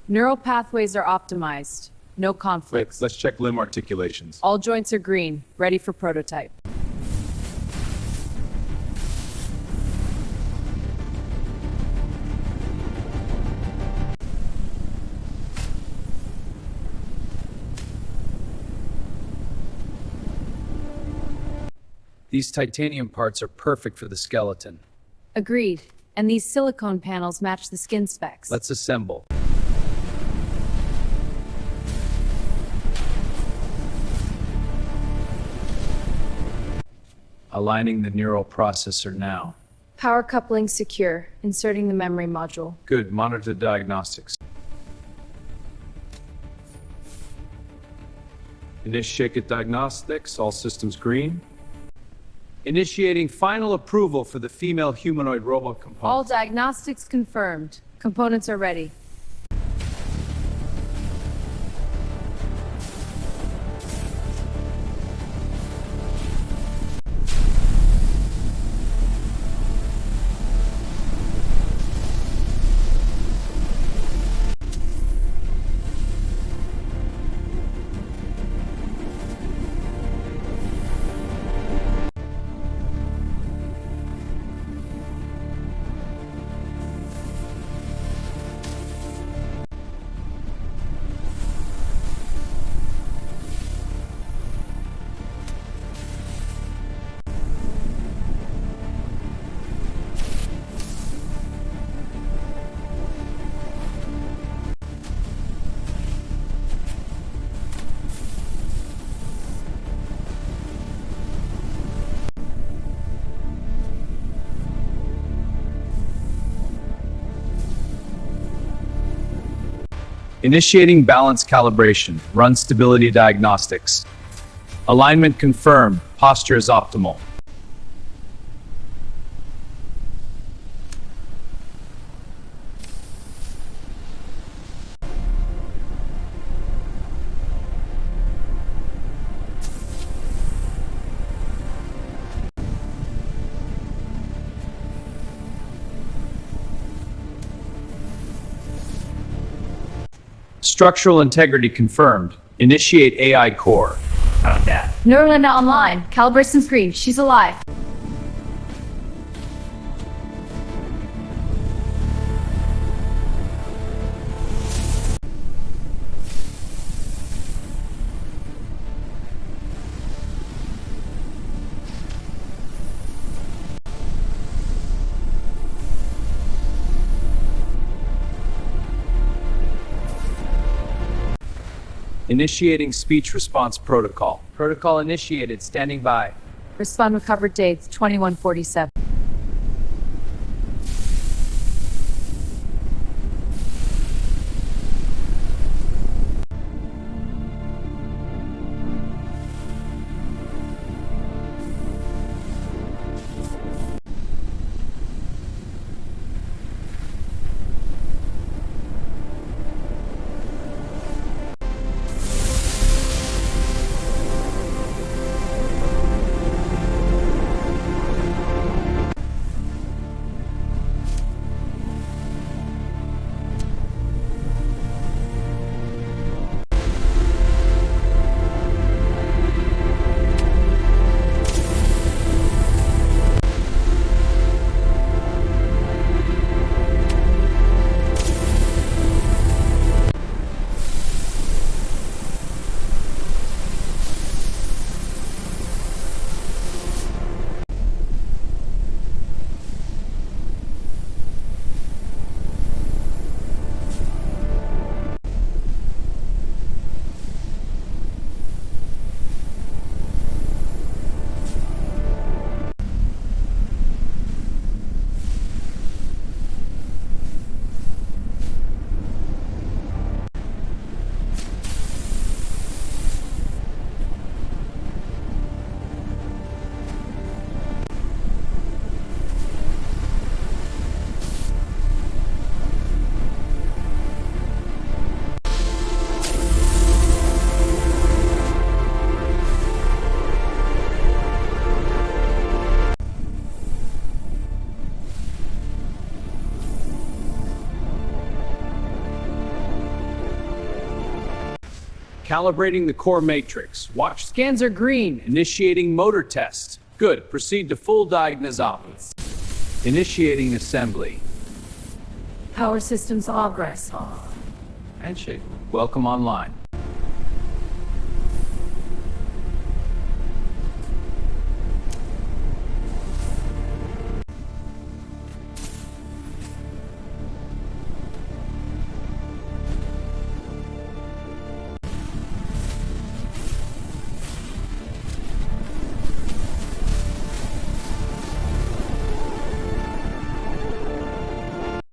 Neural pathways are optimized. No conflicts. Let's check limb articulations. All joints are green, ready for prototype. These titanium parts are perfect for the skeleton. Agreed. And these silicone panels match the skin specs. Let's assemble. Aligning the neural processor now. Power coupling secure. Inserting the memory module. Good. Monitor diagnostics. Initiate diagnostics. All systems green. Initiating final approval for the female humanoid robot component. All diagnostics confirmed. Components are ready. Initiating balance calibration. Run stability diagnostics. Alignment confirmed. Posture is optimal. Structural integrity confirmed. Initiate AI core. Neuralina online. Calibration screen. She's alive. Initiating speech response protocol. Protocol initiated. Standing by. Respond recovered dates 2147. Calibrating the core matrix. Watch. Scans are green. Initiating motor test. Good. Proceed to full diagnosis. Initiating assembly. Power systems progress. Handshake. Welcome online.